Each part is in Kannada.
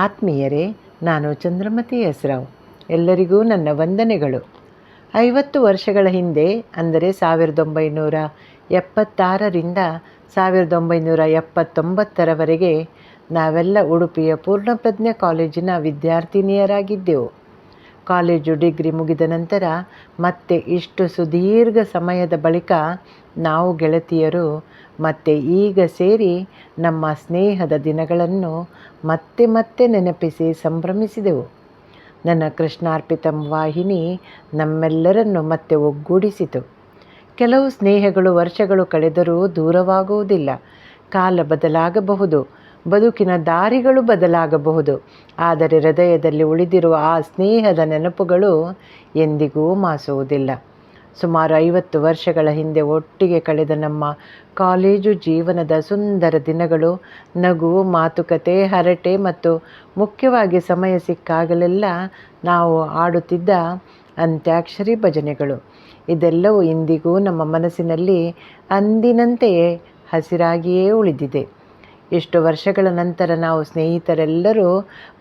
ಆತ್ಮೀಯರೇ, ನಾನು ಚಂದ್ರಮತಿ ಹೆಸರಾವ್. ಎಲ್ಲರಿಗೂ ನನ್ನ ವಂದನೆಗಳು. 50 ವರ್ಷಗಳ ಹಿಂದೆ, ಅಂದರೆ 1976ರಿಂದ 1979ರವರೆಗೆ ನಾವೆಲ್ಲ ಉಡುಪಿಯ ಪೂರ್ಣಪ್ರಜ್ಞ ಕಾಲೇಜಿನ ವಿದ್ಯಾರ್ಥಿನಿಯರಾಗಿದ್ದೆವು. ಕಾಲೇಜು ಡಿಗ್ರಿ ಮುಗಿದ ನಂತರ ಮತ್ತೆ ಇಷ್ಟು ಸುದೀರ್ಘ ಸಮಯದ ಬಳಿಕ ನಾವು ಗೆಳತಿಯರು ಮತ್ತೆ ಈಗ ಸೇರಿ ನಮ್ಮ ಸ್ನೇಹದ ದಿನಗಳನ್ನು ಮತ್ತೆ ಮತ್ತೆ ನೆನಪಿಸಿ ಸಂಭ್ರಮಿಸಿದೆವು. ನನ್ನ ಕೃಷ್ಣಾರ್ಪಿತಂ ವಾಹಿನಿ ನಮ್ಮೆಲ್ಲರನ್ನು ಮತ್ತೆ ಒಗ್ಗೂಡಿಸಿತು. ಕೆಲವು ಸ್ನೇಹಗಳು ವರ್ಷಗಳು ಕಳೆದರೂ ದೂರವಾಗುವುದಿಲ್ಲ. ಕಾಲ ಬದಲಾಗಬಹುದು, ಬದುಕಿನ ದಾರಿಗಳು ಬದಲಾಗಬಹುದು, ಆದರೆ ಹೃದಯದಲ್ಲಿ ಉಳಿದಿರುವ ಆ ಸ್ನೇಹದ ನೆನಪುಗಳು ಎಂದಿಗೂ ಮಾಸುವುದಿಲ್ಲ. ಸುಮಾರು 50 ವರ್ಷಗಳ ಹಿಂದೆ ಒಟ್ಟಿಗೆ ಕಳೆದ ನಮ್ಮ ಕಾಲೇಜು ಜೀವನದ ಸುಂದರ ದಿನಗಳು, ನಗು, ಮಾತುಕತೆ, ಹರಟೆ ಮತ್ತು ಮುಖ್ಯವಾಗಿ ಸಮಯ ಸಿಕ್ಕಾಗಲೆಲ್ಲ ನಾವು ಆಡುತ್ತಿದ್ದ ಅಂತ್ಯಾಕ್ಷರಿ ಭಜನೆಗಳು, ಇದೆಲ್ಲವೂ ಇಂದಿಗೂ ನಮ್ಮ ಮನಸ್ಸಿನಲ್ಲಿ ಅಂದಿನಂತೆಯೇ ಹಸಿರಾಗಿಯೇ ಉಳಿದಿದೆ. ಇಷ್ಟು ವರ್ಷಗಳ ನಂತರ ನಾವು ಸ್ನೇಹಿತರೆಲ್ಲರೂ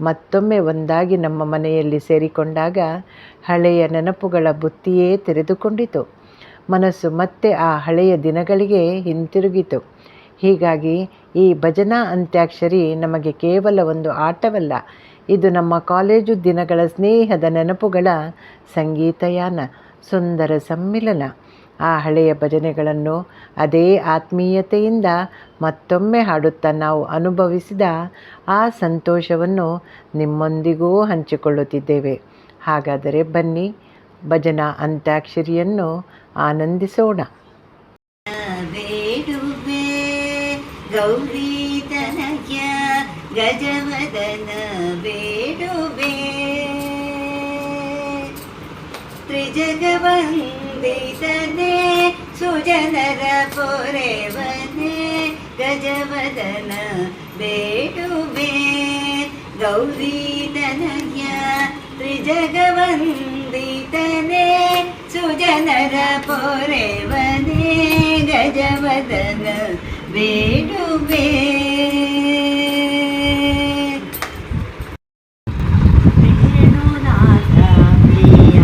ಮತ್ತೊಮ್ಮೆ ಒಂದಾಗಿ ನಮ್ಮ ಮನೆಯಲ್ಲಿ ಸೇರಿಕೊಂಡಾಗ ಹಳೆಯ ನೆನಪುಗಳ ಬುತ್ತಿಯೇ ತೆರೆದುಕೊಂಡಿತು. ಮನಸ್ಸು ಮತ್ತೆ ಆ ಹಳೆಯ ದಿನಗಳಿಗೆ ಹಿಂತಿರುಗಿತು. ಹೀಗಾಗಿ ಈ ಭಜನಾ ಅಂತ್ಯಾಕ್ಷರಿ ನಮಗೆ ಕೇವಲ ಒಂದು ಆಟವಲ್ಲ, ಇದು ನಮ್ಮ ಕಾಲೇಜು ದಿನಗಳ ಸ್ನೇಹದ ನೆನಪುಗಳ ಸಂಗೀತಯಾನ, ಸುಂದರ ಸಮ್ಮಿಲನ. ಆ ಹಳೆಯ ಭಜನೆಗಳನ್ನು ಅದೇ ಆತ್ಮೀಯತೆಯಿಂದ ಮತ್ತೊಮ್ಮೆ ಹಾಡುತ್ತಾ ನಾವು ಅನುಭವಿಸಿದ ಆ ಸಂತೋಷವನ್ನು ನಿಮ್ಮೊಂದಿಗೂ ಹಂಚಿಕೊಳ್ಳುತ್ತಿದ್ದೇವೆ. ಹಾಗಾದರೆ ಬನ್ನಿ, ಭಜನಾ ಅಂತ್ಯಾಕ್ಷರಿಯನ್ನು ಆನಂದಿಸೋಣ. ಗೌರಿ ತನಯ ಗಜವದನ ಬೇಡುವೆ, ತ್ರಿಜಗವಂದಿತನೆ ಸುಜನರ ಪೊರೆವನೆ, ಗಜವದನ ಬೇಡುವೆ. ಗೌರಿ ತನಯ ತ್ರಿಜಗವಂದಿತನೆ ಸುಜನರ ಪೊರೆವನೆ, ಗಜವದನ ಬೇಡುವೆ. ವೇಣುನಾಥ ಪ್ರಿಯ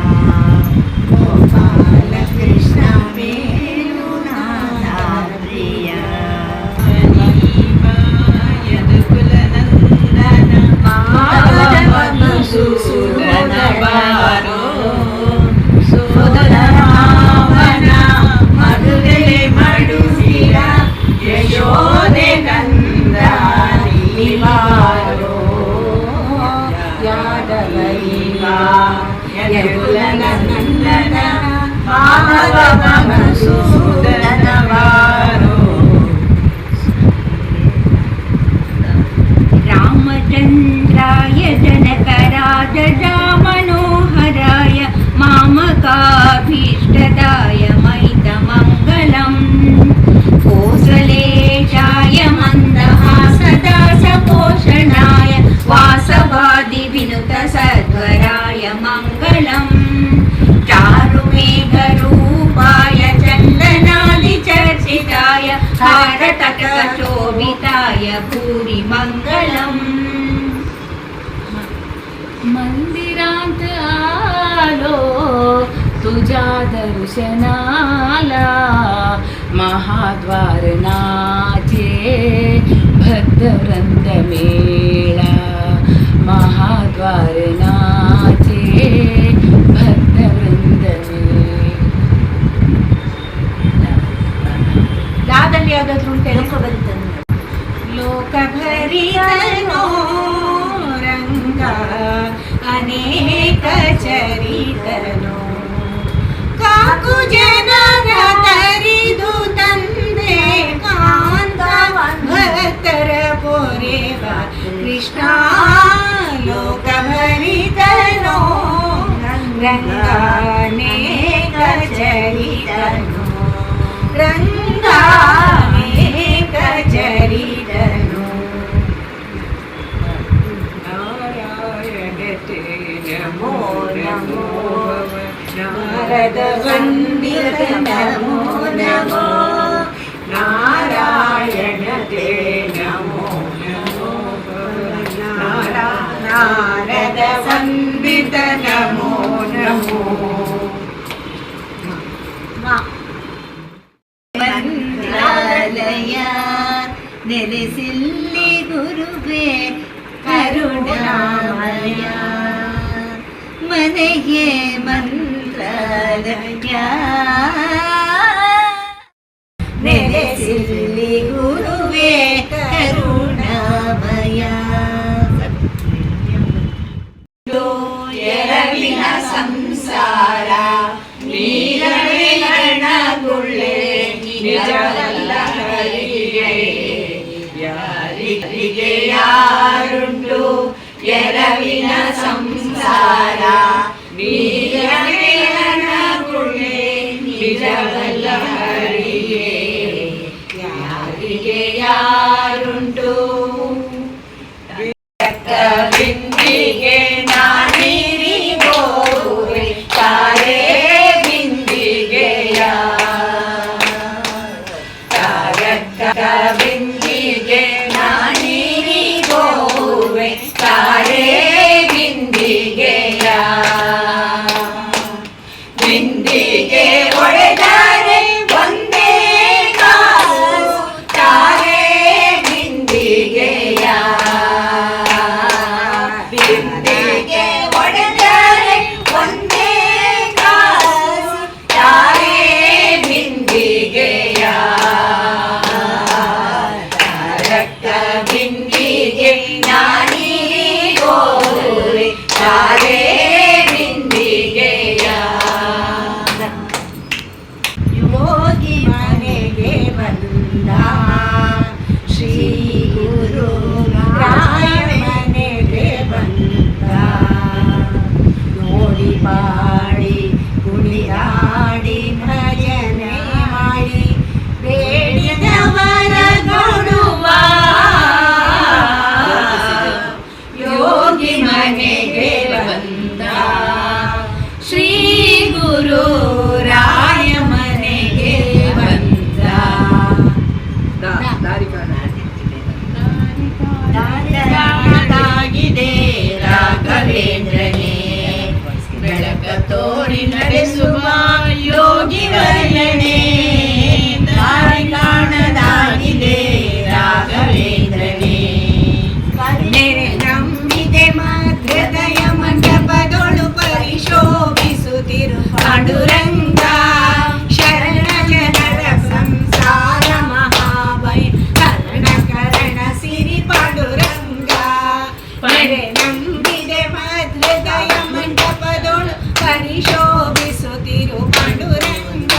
ಗೋಪಾಲ ಕೃಷ್ಣ, ವೇಣುನಾಥ ಪ್ರಿಯ ಯದುಕುಲ ನಂದನ ಮಧುಸೂದನ ಬಾರೋ, ಸೋದರ ಮಾವನ ಮಧುರೆ ಮಡುಸಿರ ಯಶೋದೆ ಕಂದ ನೀವಾರೋ. ಯಾದವೈವ ಯದುಕುಲ ನಂದನ ಮಾಧವ ಮಧುಸೂದನ ಬಾರೋ. ರಾಮಚಂದ್ರಾಯ ಜನಕರಾಜ ಮನೋಹರಾಯ ಮಾಮಕಾಭೀಷ್ಟದಾಯ ಮೈತಮಂಗಲಂ, ಕೋಸಲೇಶಾಯ ಮಂದಹಾಸದಾಸ ಪೋಷಣಾಯ ವಾಸವಾದಿ ವಿನುತ ಸದ್ವರಾಯ ಮಂಗಲಂ, ಚಾರುಮೇಘರೂಪಾಯ ಚಂದನಾದಿ ಚರ್ಚಿತಾಯ ಹಾರತಕಶೋಭಿತಾಯ ಭೂರಿ ಮಂಗಲಂ. मंदिरांत आलो तुझ्या दर्शनाला, महाद्वार नाचे भक्तवृंद मेळा, महाद्वार नाचे भक्तवृंद मेळा. ಯಾವ್ದಲ್ಲಿ ಯಾವ್ದಾದ್ರು ಲೋಕಭರಿಯನೋ ರಂಗ ಅನೇಕ ಚರಿತನು, ಕಾಕು ಜನರ ತರಿದು ತಂದೆ ಕಾಂತ ಭಕ್ತರ ಪೊರೆವ ಕೃಷ್ಣ. ಲೋಕಭರಿತನೋ ರಂಗ ಅನೇಕ ಚರಿತನು, ರಂಗ ಅನೇಕ ಚರಿತನು. ನಮೋ ನಮೋ ನಾರದ ವಂದಿತ ನಮೋ ನಮೋ, ನಾರಾಯಣ ತೇ ನಮೋ ನಮೋ, ನಾರಾಯಣ ನಾರದ ವಂದಿತ ನಮೋ ನಮೋ. ಮಂತ್ರಾಲಯ ನೆಲೆಸಿಲ್ಲಿ ಗುರುವೇ ಕರುಣಾಮಯ, ಮನೆಗೆ ಮಂತ್ರಾಲಯ ನೆಲೆಸಿಲ್ಲಿ ಗುರುವೇ ಕರುಣಾಮಯ. ಎರವಿನ ಸಂಸಾರ ನೀರವಿರಣಗುಳ್ಳೆ ನಿಜವಲ್ಲ ಹರಿಯೇ, ಯಾರಿಗೆ ಯಾರುಂಟು ಎರವಿನ ಸಂಸಾರ ನೀರವಿರಣಗುಳ್ಳೆ ನಿಜವಲ್ಲ ಹರಿಯೇ, ಯಾರಿಗೆ ಯಾರುಂಟು. ಬಿಂದಿಗೆ ನಾನಿರಿ ಗೋವೆ ತಾರೆ ಬಿಂದಿಗೆಯ, ತಾರಕ ಬಿಂದಿಗೆ ನಾನಿರಿ ಗೋವೆ ತಾರೆ ಬಿಂದಿಗೆಯ, ಬಿಂದಿಗೆ ಒಡೆದರೆ ಒಂದೇ ಕಾಸು ತಾರೆ ಬಿಂದಿಗೆಯ, ಬಿಂದಿಗೆ ಒಡೆದರೆ ಒಂದೇ ಕಾಸು ತಾರೆ ಬಿಂದಿಗೆಯ, ತಾರಕ ಬಿಂದಿಗೆ ನಾನಿರಿ ಗೋವೆ ತಾರೆ ಬಿಂದಿಗೆಯ. ಯೋಗಿ ಮನೆಗೆ ಬಂದ ಶ್ರೀ ಗುರು ರಾಯ ಮನೆಗೆ ಬಂದ, ನೋಡಿ ಪಾಡಿ ಕುಣಿದಾಡಿ ಭಜನೆ ಮಾಡಿ ಬೇಡಿದವರ ಕೊಡುವ, ಯೋಗಿ ಮನೆಗೆ ಬಂದ ಶ್ರೀ ಗುರು ರಾಯ ಮನೆಗೆ ಬಂದ. ದಾರಿಕಾಣದಾಗಿದೆ ರಾಘವೇಂದ್ರನೇ, ಬೆಳಕ ತೋರಿ ನಡೆಸುವ ಯೋಗಿ ವರ್ಯನೇ, ದಾರಿ ಕಾಣದಾಗಿದೆ ರಾಘವೇಂದ್ರನೇ, ನೆರೆ ನಂಬಿದೆ ಹೃದಯ ಮಂಟಪದೊಳು ಪರಿಶೋಭಿಸುತ್ತಿರು ಪಾಂಡುರಂಗ, ಶರಣ ಜನರ ಸಂಸಾರ ಮಹಾಭಯ ಕರಣ ಕರಣ ಸಿರಿ ಪಾಂಡುರಂಗ, ನೆರೆ ನಂಬಿದೆ ಹೃದಯ ಮಂಟಪದೊಳು ಪರಿಶೋಭಿಸುತ್ತಿರು ಪಾಂಡುರಂಗ,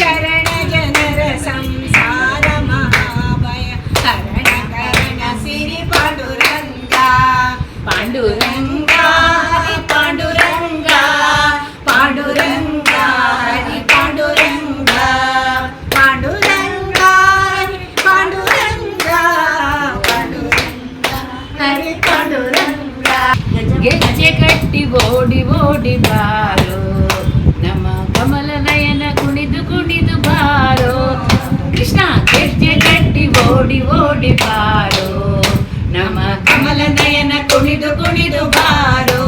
ಶರಣ ಜನರ ಸಂಸಾರ ಮಹಾಭಯ ಕರಣ ಕರಣ ಸಿರಿ ಪಾಂಡುರಂಗ, ಪಾಂಡುರಂಗ ಪಾಂಡುರಂಗ ಪಾಂಡುರಂಗ ಹರಿ ಪಾಂಡುರಂಗ, ಪಾಂಡುರಂಗ ಪಾಂಡುರಂಗ ಪಾಂಡುರಂಗ ಹರಿ ಪಾಂಡುರಂಗ. ಗೆಜ್ಜೆ ಕಟ್ಟಿ ಓಡಿ ಓಡಿ ಬಾರೋ, ನಮ್ಮ ಕಮಲ ನಯನ ಕುಣಿದು ಕುಣಿದು ಬಾರೋ, ಕೃಷ್ಣ ಗೆಜ್ಜೆ ಕಟ್ಟಿ ಓಡಿ ಓಡಿ ಬಾರೋ, ನಮ್ಮ ಕಮಲ ನಯನ ಕುಣಿದು ಕುಣಿದು ಬಾರೋ.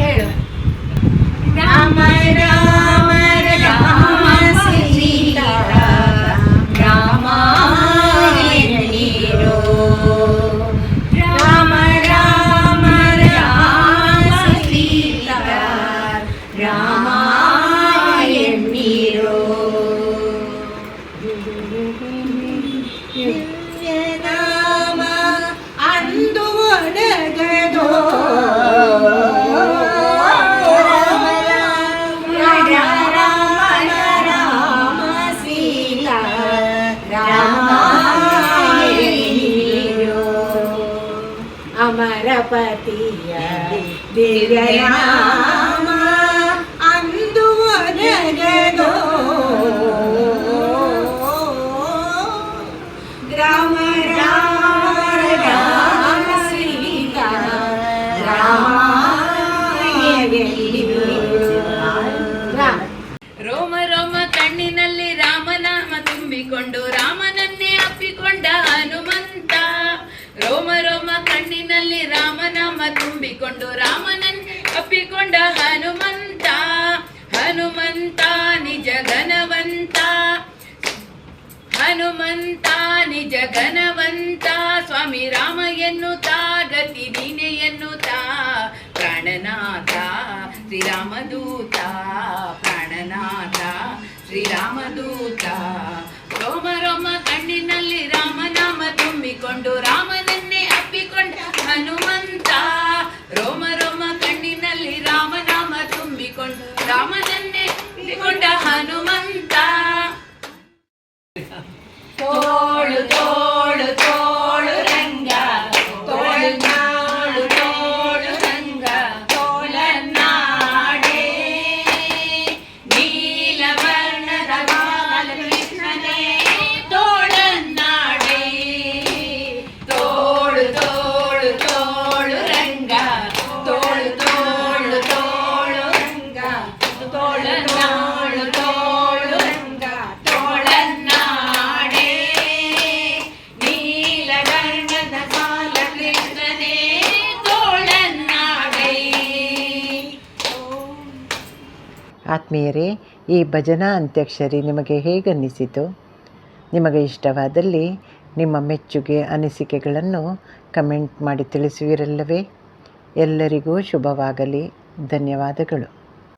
ಹೇಳು. ರಾಮ ರಾಮ ರಾಮ ಸೀತಾ ರಾಮ ಎನ್ನೀರೋ, ರಾಮ ರಾಮ ರಾಮ ಸೀತಾ ರಾಮ ಎನ್ನೀರೋ, ನಾಮ ಅಂದು ಒಡಗದೋ ಅಮರಪತಿಯ ದಿವ್ಯನಾಮ ಅಂದು ಒದಗದೋ, ರಾಮ ರಾಮ ರಾಮ ಸೀತಾ ರಾಮ ರೋಮ ರೋಮ ಕಣ್ಣಿನಲ್ಲಿ ರಾಮನಾಮ ತುಂಬಿಕೊಂಡು ರಾಮನನ್ನೇ ಅಪ್ಪಿಕೊಂಡ ಹನುಮಂತ, ರೋಮ ರೋಮ ಕಣ್ಣಿನಲ್ಲಿ ರಾಮನಾಮ ತುಂಬಿಕೊಂಡು ರಾಮನನ್ನು ಅಪ್ಪಿಕೊಂಡ ಹನುಮಂತ ಹನುಮಂತ ನಿಜ ಘನವಂತ ಹನುಮಂತ ನಿಜ ಘನವಂತ ಸ್ವಾಮಿ ರಾಮ ಎನ್ನುತ್ತಾ ಗತಿ ದೀನೆ ಎನ್ನುತ್ತಾ ಪ್ರಾಣನಾಥ ಶ್ರೀರಾಮದೂತ ಪ್ರಾಣನಾಥ ಶ್ರೀರಾಮದೂತ ರೋಮ ರೋಮ ಕಣ್ಣಿನಲ್ಲಿ ರಾಮನಾಮ ತುಂಬಿಕೊಂಡು ರಾಮನನ್ನೇ ಅಪ್ಪಿಕೊಂಡ ಹನುಮಂತ ರೋಮ ರೋಮ ಕಣ್ಣಿನಲ್ಲಿ ರಾಮನಾಮ ತುಂಬಿಕೊಂಡು ರಾಮನನ್ನೇ ಅಪ್ಪಿಕೊಂಡ ಹನುಮಂತ ತೋಳು ತೋಳು ತೋಳು ರಂಗ ತೋಳು ನಾಳು ತೋಳು ರಂಗ ತೋಳನ್ನಾಡೆ ನೀಲವರ್ಣದ ಬಾಲಕೃಷ್ಣನೇ ತೋಳನ್ನಾಡೆ ತೋಳು ತೋಳು ತೋಳು ರಂಗ ತೋಳು ತೋಳು ತೋಳು ರಂಗ ತೋಳನ್ನಾಳು ತೋಳು ರಂಗ ತೋಳನ್ನಾಡೆ ನೀಲವರ್ಣದ ಬಾಲಕೃಷ್ಣನೇ ತೋಳನ್ನಾಡೆ. ಆತ್ಮೀಯರೇ, ಈ ಭಜನಾ ಅಂತ್ಯಾಕ್ಷರಿ ನಿಮಗೆ ಹೇಗನ್ನಿಸಿತು? ನಿಮಗೆ ಇಷ್ಟವಾದಲ್ಲಿ ನಿಮ್ಮ ಮೆಚ್ಚುಗೆ ಅನಿಸಿಕೆಗಳನ್ನು ಕಮೆಂಟ್ ಮಾಡಿ ತಿಳಿಸುವಿರಲ್ಲವೇ? ಎಲ್ಲರಿಗೂ ಶುಭವಾಗಲಿ. ಧನ್ಯವಾದಗಳು.